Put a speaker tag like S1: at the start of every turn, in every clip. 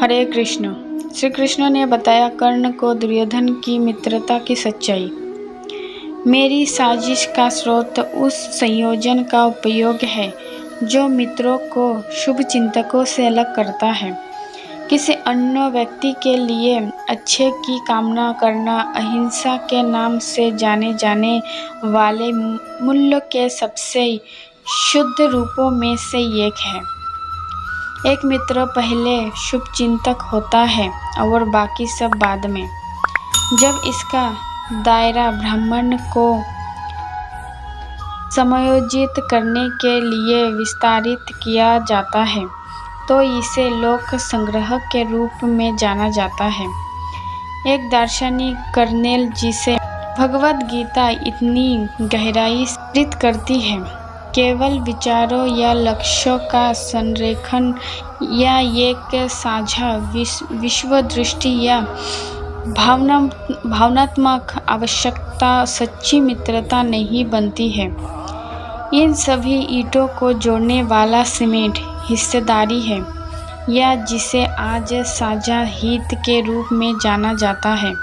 S1: हरे कृष्ण। श्री कृष्ण ने बताया कर्ण को दुर्योधन की मित्रता की सच्चाई। मेरी साजिश का स्रोत उस संयोजन का उपयोग है जो मित्रों को शुभ चिंतकों से अलग करता है। किसी अन्य व्यक्ति के लिए अच्छे की कामना करना अहिंसा के नाम से जाने जाने वाले मूल्य के सबसे शुद्ध रूपों में से एक है। एक मित्र पहले शुभचिंतक होता है और बाकी सब बाद में। जब इसका दायरा ब्राह्मण को समायोजित करने के लिए विस्तारित किया जाता है तो इसे लोक संग्रह के रूप में जाना जाता है। एक दार्शनिक कर्नेल जिसे भगवद गीता इतनी गहराई से करती है, केवल विचारों या लक्ष्यों का संरेखन या एक साझा विश्व दृष्टि या भावनात्मक आवश्यकता सच्ची मित्रता नहीं बनती है। इन सभी ईंटों को जोड़ने वाला सीमेंट हिस्सेदारी है या जिसे आज साझा हित के रूप में जाना जाता है।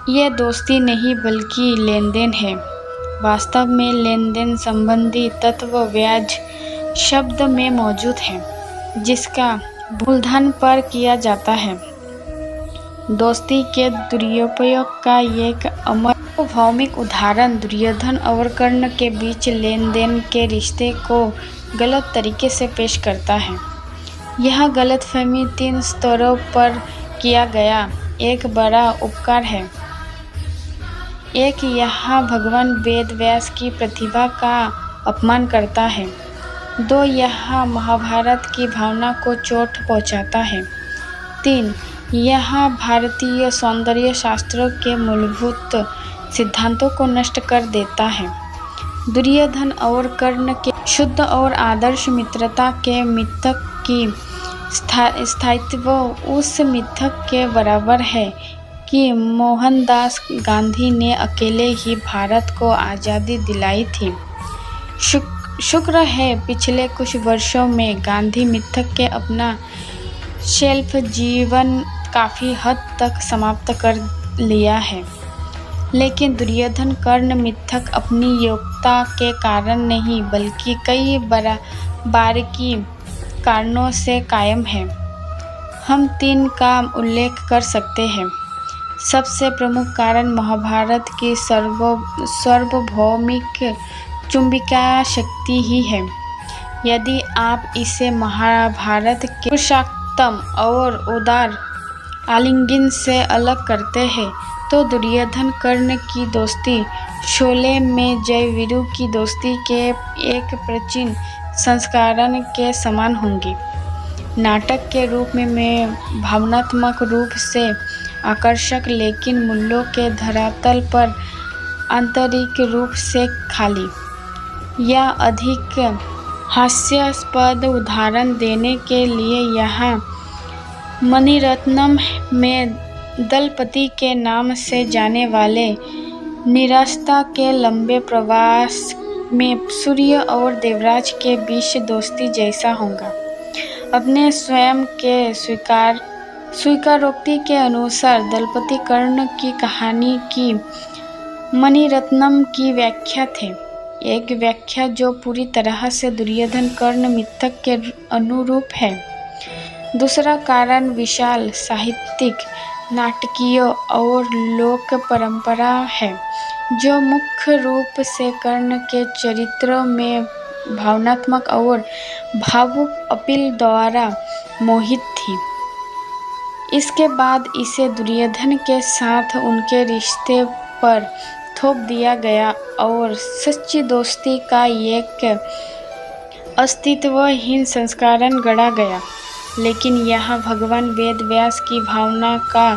S1: यह दोस्ती नहीं बल्कि लेनदेन है। वास्तव में लेनदेन संबंधी तत्व ब्याज शब्द में मौजूद है जिसका मूलधन पर किया जाता है। दोस्ती के दुरुपयोग का एक अमर भौमिक उदाहरण दुर्योधन और कर्ण के बीच लेनदेन के रिश्ते को गलत तरीके से पेश करता है। यह गलतफहमी 3 स्तरों पर किया गया एक बड़ा उपकार है। एक, यह भगवान वेद व्यास की प्रतिभा का अपमान करता है। 2, यह महाभारत की भावना को चोट पहुंचाता है। 3, यह भारतीय सौंदर्य शास्त्रों के मूलभूत सिद्धांतों को नष्ट कर देता है। दुर्योधन और कर्ण के शुद्ध और आदर्श मित्रता के मिथक की स्थायित्व उस मिथक के बराबर है कि मोहनदास गांधी ने अकेले ही भारत को आज़ादी दिलाई थी। शुक्र है पिछले कुछ वर्षों में गांधी मिथक के अपना शेल्फ जीवन काफ़ी हद तक समाप्त कर लिया है। लेकिन दुर्योधन कर्ण मिथक अपनी योग्यता के कारण नहीं बल्कि कई बारीकी कारणों से कायम है। हम 3 का उल्लेख कर सकते हैं। सबसे प्रमुख कारण महाभारत की सार्वभौमिक चुंबकीय शक्ति ही है। यदि आप इसे महाभारत के पुरुषोत्तम और उदार आलिंगन से अलग करते हैं तो दुर्योधन कर्ण की दोस्ती शोले में जयवीरू की दोस्ती के एक प्राचीन संस्करण के समान होंगी। नाटक के रूप में भावनात्मक रूप से आकर्षक लेकिन मूल्यों के धरातल पर आंतरिक रूप से खाली। या अधिक हास्यास्पद उदाहरण देने के लिए यहाँ मणिरत्नम में दलपति के नाम से जाने वाले निराशा के लंबे प्रवास में सूर्य और देवराज के बीच दोस्ती जैसा होगा। अपने स्वयं के स्वीकारोक्ति के अनुसार दलपति कर्ण की कहानी की मणिरत्नम की व्याख्या थे। एक व्याख्या जो पूरी तरह से दुर्योधन कर्ण मिथक के अनुरूप है। दूसरा कारण विशाल साहित्यिक, नाटकीय और लोक परंपरा है जो मुख्य रूप से कर्ण के चरित्र में भावनात्मक और भावुक अपील द्वारा मोहित थी। इसके बाद इसे दुर्योधन के साथ उनके रिश्ते पर थोप दिया गया और सच्ची दोस्ती का एक अस्तित्वहीन संस्करण गढ़ा गया। लेकिन यह भगवान वेद व्यास की भावना का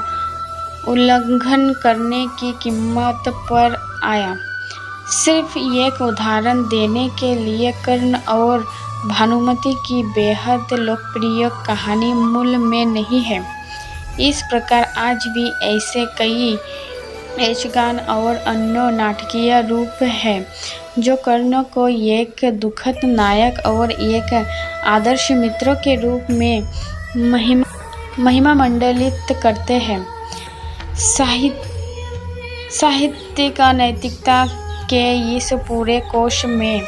S1: उल्लंघन करने की कीमत पर आया। सिर्फ एक उदाहरण देने के लिए कर्ण और भानुमति की बेहद लोकप्रिय कहानी मूल में नहीं है। इस प्रकार आज भी ऐसे कई यक्षगान और अन्य नाटकीय रूप हैं जो कर्ण को एक दुखद नायक और एक आदर्श मित्र के रूप में महिमा मंडित करते हैं। साहित्यिक नैतिकता के इस पूरे कोश में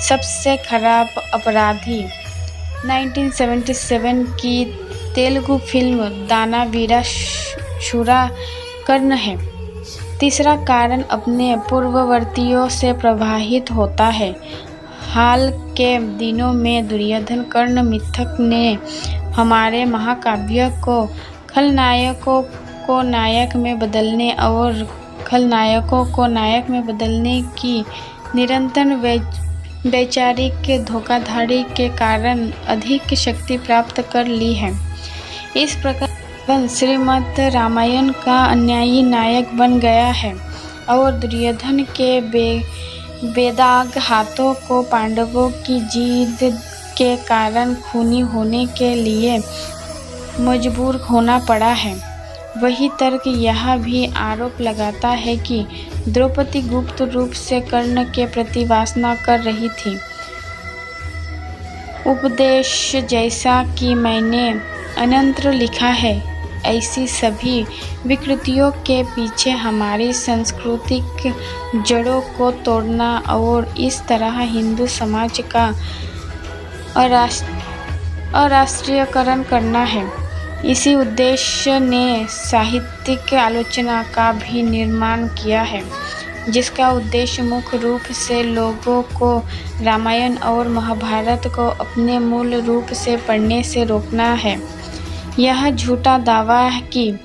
S1: सबसे खराब अपराधी 1977 की तेलुगु फिल्म दानवीरा शूरा कर्ण है। तीसरा कारण अपने पूर्ववर्तियों से प्रभावित होता है। हाल के दिनों में दुर्योधन कर्ण मिथक ने हमारे महाकाव्य को खलनायकों को नायक में बदलने और खलनायकों को नायक में बदलने की निरंतर वैचारिक धोखाधड़ी के कारण अधिक शक्ति प्राप्त कर ली है। इस प्रकार श्रीमद् रामायण का अन्यायी नायक बन गया है और दुर्योधन के बेदाग हाथों को पांडवों की जिद के कारण खूनी होने के लिए मजबूर होना पड़ा है। वही तर्क यह भी आरोप लगाता है कि द्रौपदी गुप्त रूप से कर्ण के प्रति वासना कर रही थी। उपदेश जैसा कि मैंने अन्यत्र लिखा है, ऐसी सभी विकृतियों के पीछे हमारी सांस्कृतिक जड़ों को तोड़ना और इस तरह हिंदू समाज का अराष्ट्रीयकरण करना है। इसी उद्देश्य ने साहित्यिक आलोचना का भी निर्माण किया है, जिसका उद्देश्य मुख्य रूप से लोगों को रामायण और महाभारत को अपने मूल रूप से पढ़ने से रोकना है। यह झूठा दावा है कि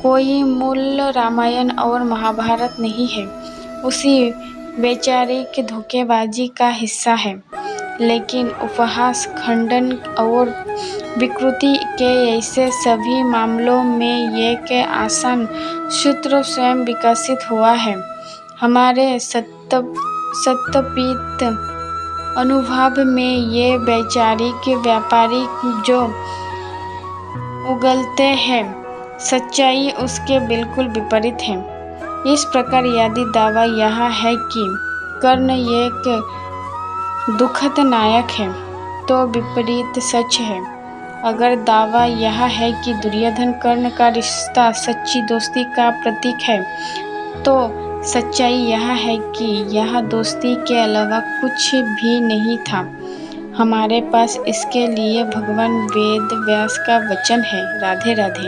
S1: कोई मूल रामायण और महाभारत नहीं है, उसी वैचारिक धोखेबाजी का हिस्सा है। लेकिन उपहास, खंडन और विकृति के ऐसे सभी मामलों में एक आसान सूत्र स्वयं विकसित हुआ है। हमारे सत्यापित अनुभव में ये वैचारिक व्यापारी जो उगलते हैं, सच्चाई उसके बिल्कुल विपरीत है। इस प्रकार यदि दावा यह है कि कर्ण एक दुखद नायक है, तो विपरीत सच है। अगर दावा यह है कि दुर्योधन कर्ण का रिश्ता सच्ची दोस्ती का प्रतीक है, तो सच्चाई यह है कि यह दोस्ती के अलावा कुछ भी नहीं था। हमारे पास इसके लिए भगवान वेद व्यास का वचन है। राधे राधे।